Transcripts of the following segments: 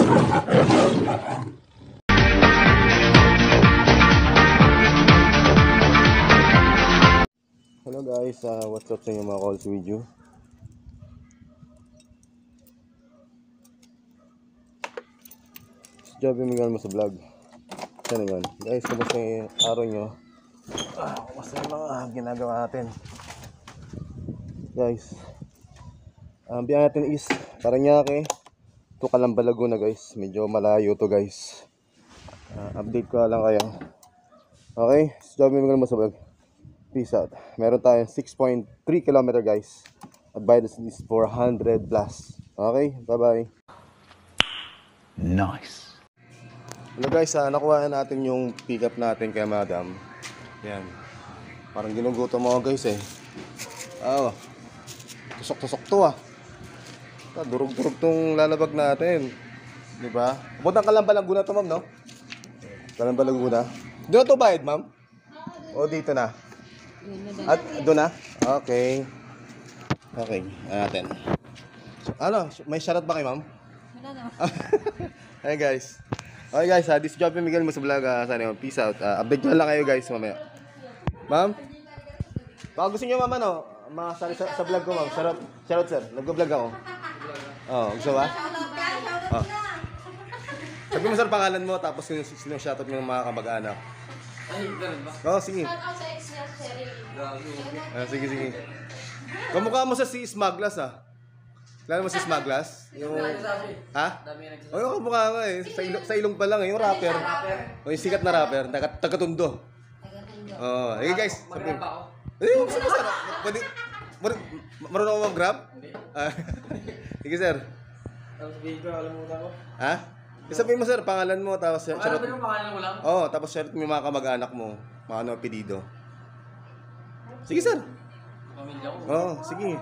Hello guys, what's up sa inyo mga calls video? Joby Miguel mo sa vlog. Yan yun. Guys, kumusta yung araw nyo? Kumusta yung mga ginagawa natin? Guys, ang biyahe natin is Parañaque to Calamba, Laguna guys. Medyo malayo to guys. Update ko lang kayo. Okay, Joby Miguel mo sa vlog. Peace out. Meron tayong 6.3 km guys. Advice is 400 plus. Okay, bye bye. Nice. Hello guys, nakuha natin yung pick up natin kay madam. Yan. Parang ginugutom mo guys eh. Tusok-tusok to Durog-durog tong lalabag natin. Diba? Pupuntang Calamba, Laguna to ma'am, no? Calamba, Laguna. Doon na to bayad ma'am? O dito na? At doon na? Okay. Okay, natin. So, may shoutout ba kayo ma'am? Wala na. Hey guys. Okay guys, this is Joby Miguel mo sa vlog. Sana yun, peace out. Update ko lang kayo guys mamaya. Ma'am? Baka gusto nyo ma'am masali sa vlog ko ma'am. Shoutout sir. Nag-vlog ako. Gusto ba? Sabi mo sir pangalan mo tapos sino shoutout mo ng mga kamag-anak. Ay, ganun ba? Sige. Shout out sa ex niya, Sherry. Sige. Kamukha mo sa si Smaglas Lalo mo si Smaglas? Yung... Ha? Yung kamukha nga eh. Sa ilong pa lang eh. Yung rapper. O yung sikat na rapper. Taga-Tondo. Hey guys. Mag-grab ako. Gusto mo sir? Marunong ako mag-grab? Sige sir. Tapos sabihin ko, kalimutan ko. Ha? Sabihin mo sir, pangalan mo. Tapos Alam mo yung pangalan mo lang? tapos share mo yung mga kamag-anak mo. Mga apelido. Sige sir. Pamilya ko. Sige.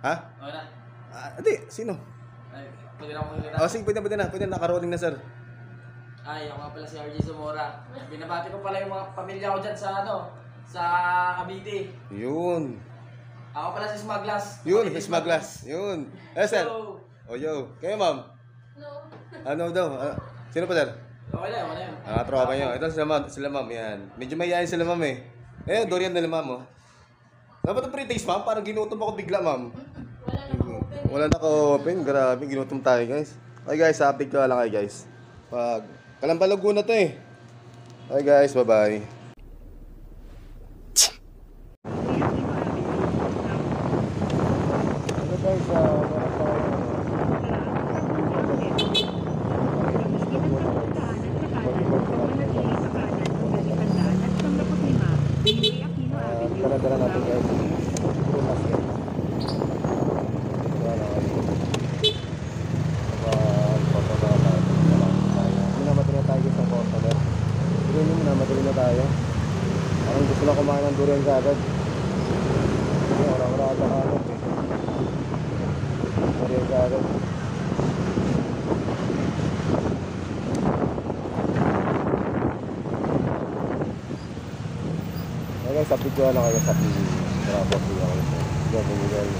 Ha? Okay na. Hindi, sino? Ay, pwede na akong kumilita. Sige, pwede na. Pwede na, naka-rolling na sir. Ay, ako nga pala si RJ Zamora. Binabati ko pala yung mga pamilya ko dyan sa sa Cavite. Yun. Ako pala si Smaglas. Yun, Smaglas. Yun. Sir. Yo. Kayo ma'am? No. Ano daw? Sino pa sir? Okay na yun. Tropa nyo. Ito sila ma'am. Yan. Medyo mayayain sila ma'am eh. Dorian nila ma'am Dapat ang pre-taste ma'am. Parang ginutom ako bigla ma'am. Wala naka-open. Grabe, ginutom tayo guys. Okay guys, update ko lang kayo guys. Calamba, Laguna to eh. Okay guys, bye-bye. Hello guys, dala natin guys. Madali na tayo. Parang gusto na kumain ng durian kaagad. Wala ata kaagad. Durian kaagad. Okay, sa video lang kayo sa video. Marapos video kayo.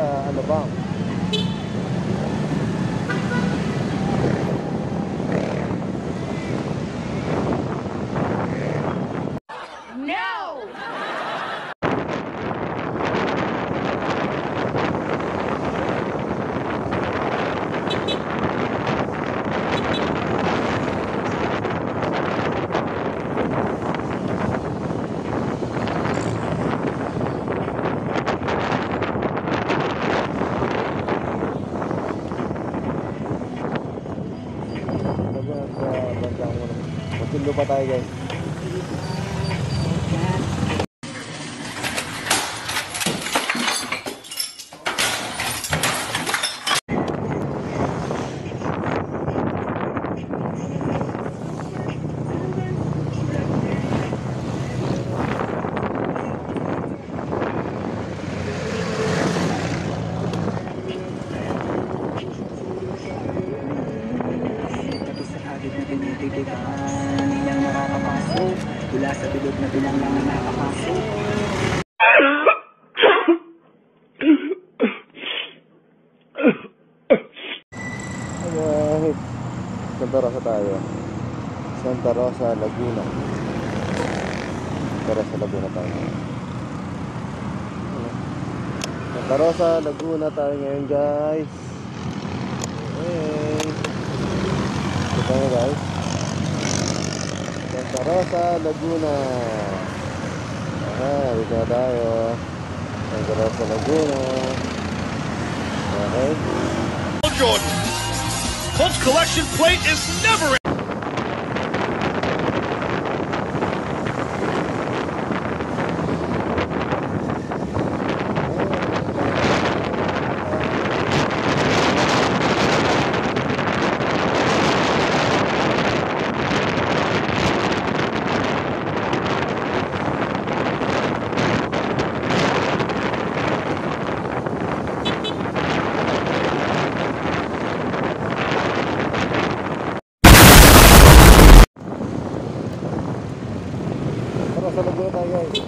Alabang. pa tayo guys. Mula sa bilog na bilang mga nakapasok. Alright, Santa Rosa tayo. Santa Rosa, Laguna. Santa Rosa, Laguna tayo. Santa Rosa, Laguna tayo ngayon guys. Hey. Ito tayo guys. Santa Rosa, Laguna. Dito na tayo. Santa Rosa, Laguna. Okay. Jordan. Colts collection plate is never Tara sa Laguna tayo guys.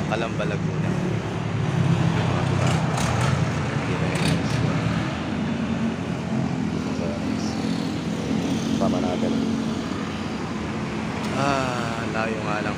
Calamba, Laguna. Tama natin. Layo nga lang.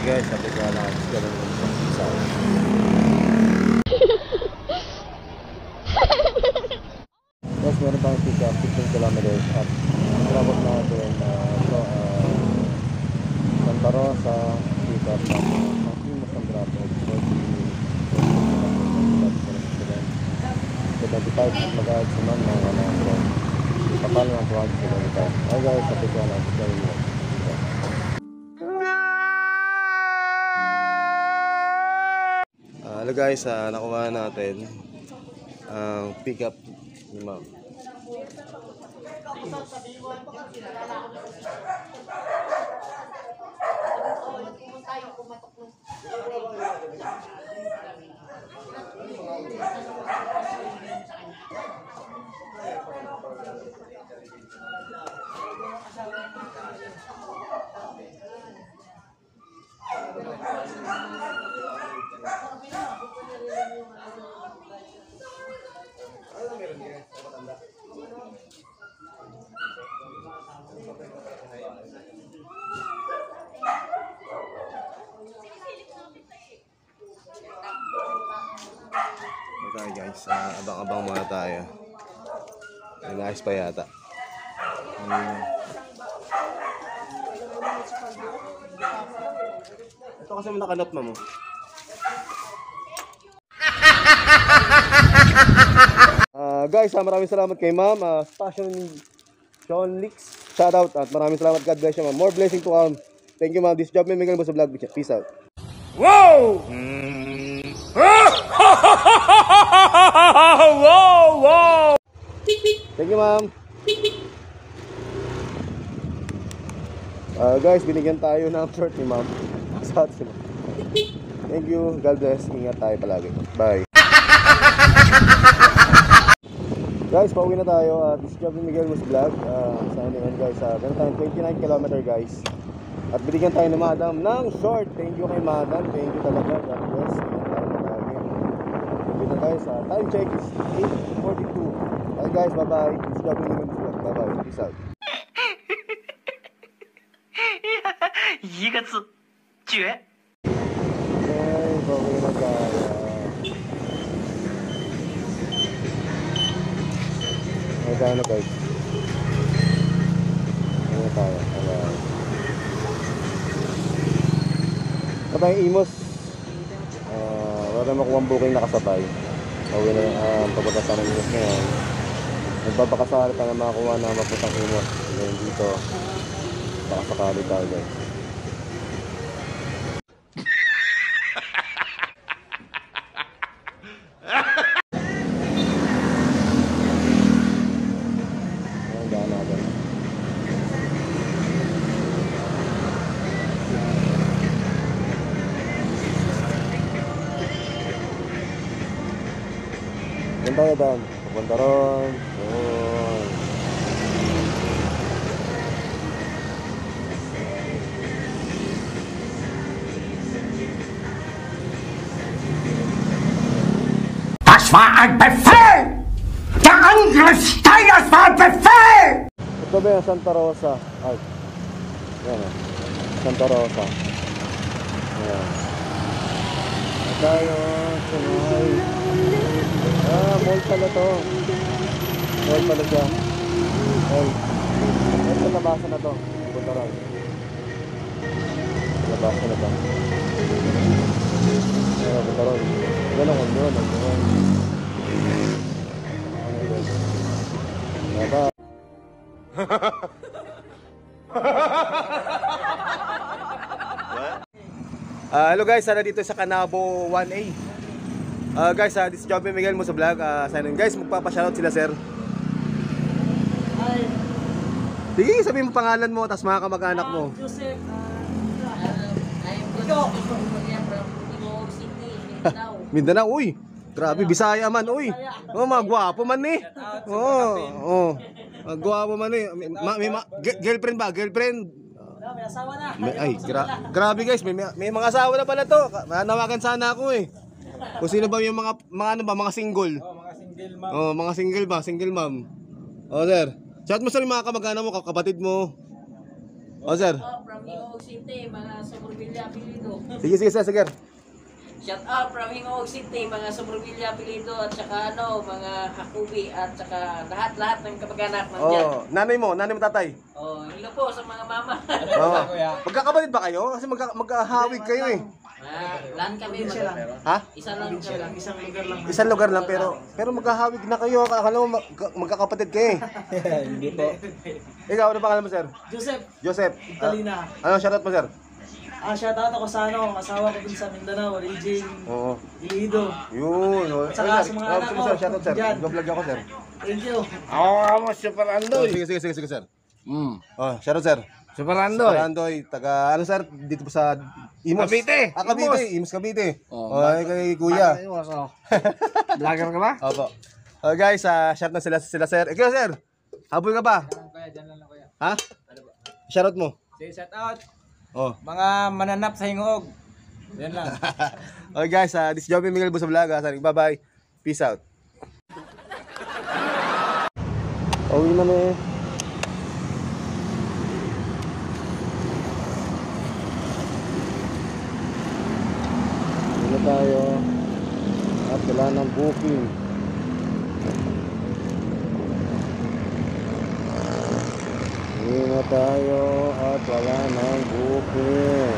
Guys, sabi ko lang, ganun yung isa. Guys, meron tayong pick up 15 kilometers at trabot natin Santa Rosa, pick up natin ang drop off 75 mag-aad sa man ng papalo ng 275. Okay guys, sabi ko lang, ganun yung hello guys, nakuha natin ang pick up ni ma'am. guys. Abang-abang muna tayo. Inayos pa yata. Ito kasi mo nakanot mo. Guys, maraming salamat kay ma'am. Passion Sean Leaks. Shout out at maraming salamat. God bless you, ma'am. More blessing to come. Thank you, ma'am. This job may Miguel mo sa vlog. Peace out. Whoa! Whoa! Whoa! Thank you, ma'am. Guys, binigyan tayo ng shirt ni ma'am. Sa atin. Thank you. God bless. Ingat tayo palagi. Bye. Guys, pauwi na tayo. This job ni Miguel Mus Vlog. Signing on guys. Meron tayong 29 km guys. At binigyan tayo ni madam ng short. Thank you kay madam. Thank you talaga. God bless. Ingat tayo palagi. Thank you guys. Time check is 8:42. Bye guys. Bye-bye. This job ni Miguel Mus Vlog. Bye-bye. Peace out. 一个字，绝。 Okay, pauwi na tayo. Ano guys? Ano tayo? Kapag imos, wala makuha ang booking nakasabay. Pauwi na papunta sa ng imos ngayon. Nagbabakasali pa na makakuha na mapuntang imos. Ngayon dito, baka sakali tayo guys. Yan tayo Dan, pupunta ron. Yun. Das war ein Befehl! Der Angriff Steiners war ein Befehl! Ito ba yung Santa Rosa? Ay, yan o. Santa Rosa. Ayan. Tayo, sunay. Mall pala to. Mall pala siya. Mall. Ito, labasan na to. Punta ron. Labasan na to. Ayan, punta ron. Ganun, ganun. Bye-bye. Hello guys, dito sa Canabo 1A. Guys, this is Joby Miguel mo sa vlog. Guys, magpapashoutout sila sir. Hi, Sige, sabihin mo pangalan mo, tapos mga kamag-anak mo. Joseph. Mindanao, uy. Grabe, Bisaya man, uy. Oh, mga gwapo man eh. Oh. Gwapo man eh. Girlfriend ba? Girlfriend? May asawa na. Grabe guys, may mga asawa na pala to. Nanawagan sana ako eh. Kung sino ba yung mga single? Mga single ma'am. Mga single ba? Single mom. Sir. Shout mo sa mga kamag-anak mo, kapatid mo. Sir. From Hingog City, mga Suburbilla Apelido. Sige, sir. Shout out from Hingog City, mga Suburbilla Apelido at saka mga Hakubi at saka lahat ng kamag-anak nandyan. Nanay mo, tatay. Hello po sa mga mama. Magkakapatid ba kayo? Kasi magkahawig kayo eh. Lan kami Ha? Isa lang kami. Isang lugar lang. Isang lugar lang pero maghahawig na kayo. Akala mo magkakapatid kayo eh. Hindi po. Ikaw, ano pangalan mo sir? Joseph, Joseph. Italina. Ano shoutout mo sir? Shoutout ako sa asawa ko dun sa Mindanao, Regine, Oo. Ilido. Yun. Saka sa mga anak Sige ko, sir, shoutout sir. dyan. Go-vlog ako sir. Thank you. Ako mo, Super Andoy. Sige sir. Shoutout sir. Super Andoy. Andoy, taga ano sir, dito po sa Imos. Cavite. Cavite, Imos Cavite. Kay kuya. Vlogger ka ba? Opo. Guys, shout na sila sir. Ikaw sir. Habol ka ba? Diyan lang kuya. Ha? Shoutout mo. Say shout out. Mga mananap sa Hingog. Yan lang. Okay guys, this is Joby Miguel Busa Vlog. Bye-bye. Peace out. Uwi na eh. Uwi na tayo. At wala ng booking. na tayo at wala nang booking.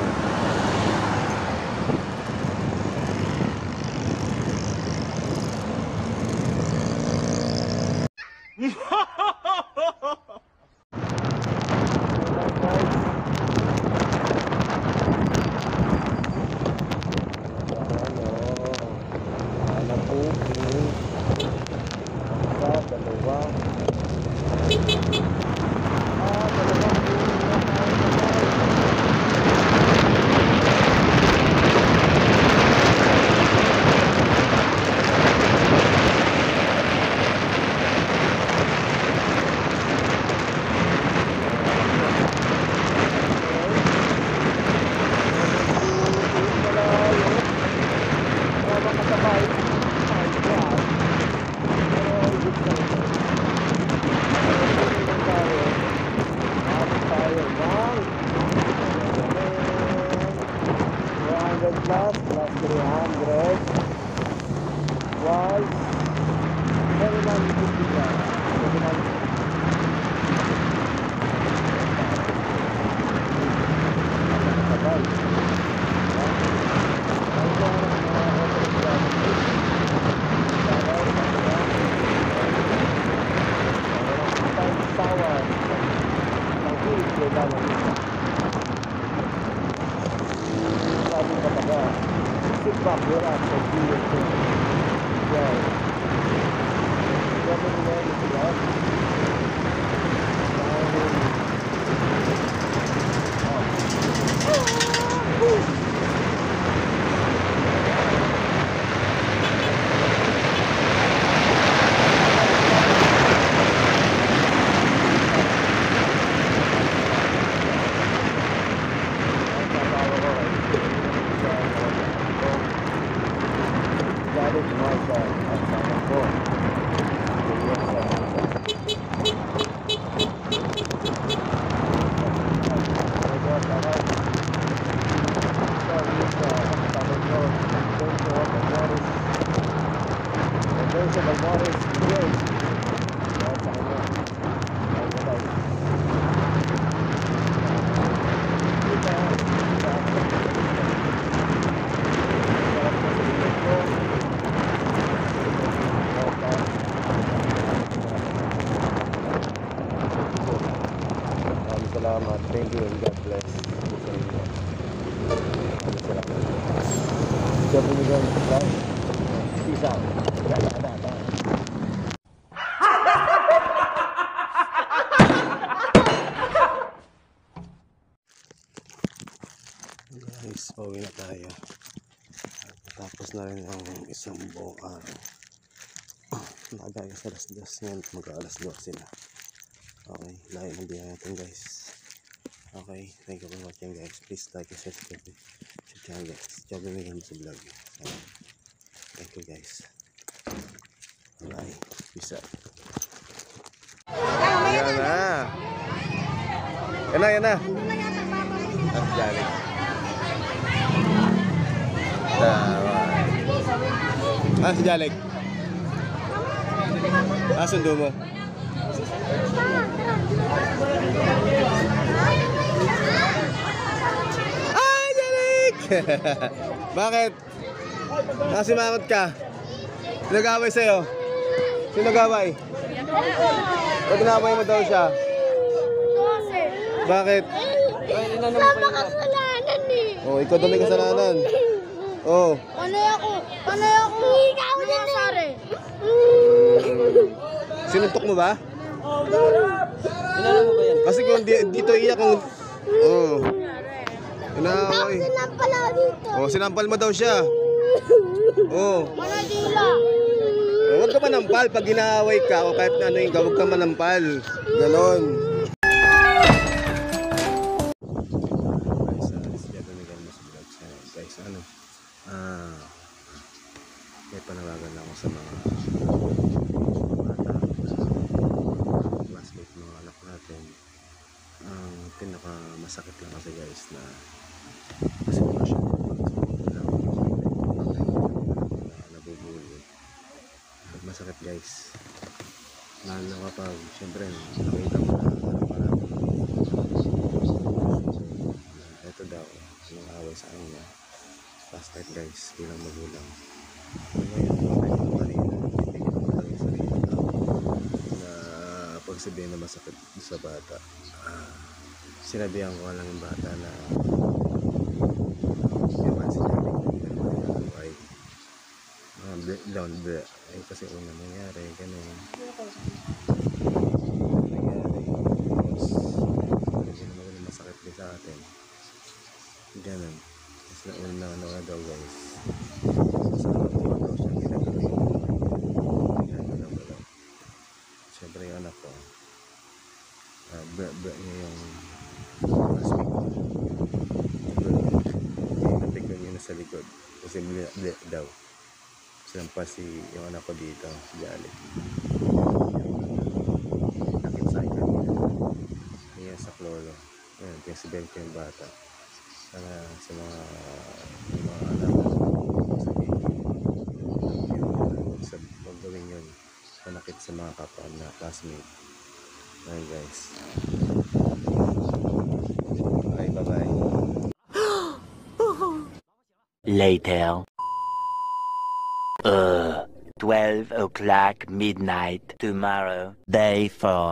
Plus 300 was 750. Sit back, relax, and do your thing. Yeah. Never know anything else. Salamat. Thank you and God bless. Salamat. Sabi niyo gan, peace out. Guys, pauwi na tayo. Tapos na rin ang isang buong araw. Nakagaya sa alas 2 ngayon, mag-alas 12 na. Okay, layo ng biyahe natin guys. Okay, thank you for watching guys. Please like and subscribe to the channel guys. Joby Miguel sa vlog. Thank you guys. Bye. Peace out. Yan na. Yan na, yan na. At Jalik. Si Jalik. Sundo mo. Ay, Jalik! Bakit? Nakasimangot ka? Sino nag-away sa'yo? Sino nag-away? Pag ginaway mo daw siya? Bakit? Sama kasalanan eh. Oh, ikaw daw may kasalanan. Oh. Panay ako. Ikaw din eh. Sinuntok mo ba? Inano mo ba yan? Kasi kung dito iyak kung... Oh. Inaway. Sinampal ako dito. Oh, sinampal mo daw siya. Oh. Manadila. Huwag ka manampal pag ginaaway ka o kahit ano yung huwag ka manampal. Ganon. Guys, ano? May panawagan lang ako sa mga bata, classmate, mga anak natin. Ang pinakamasakit lang kasi guys na sitwasyon nabubuli. Masakit guys. Lalo na kapag syempre nakita mo na parang sa kanya. Last night guys, bilang magulang. Ngayon, kanina, hindi ko lang yung sarili ko na pagsabihin na masakit sa bata. Sinabihan ko lang yung bata na yaman sinabi ko ay blonde. Ay kasi una nangyari, ganun. Nangyari, tapos hindi naman masakit din sa atin. Ganun. Tapos nauna ano na daw guys. Sa ako daw siya ginagawin. Ginagawin ko lang. Siyempre yung anak ko. Niya yung classmate ko. Natikon niya na sa likod. Kasi daw. Sinampas yung anak ko dito. Galit. Nakit sa akin. Niya sa klolo. Ayan, pinasibayan ko yung bata. Sana sa mga anak ko huwag gawin yun. Manakit sa mga kapwa na classmate. Ayan guys. Okay, bye-bye. Later. 12 o'clock midnight tomorrow. Day 4.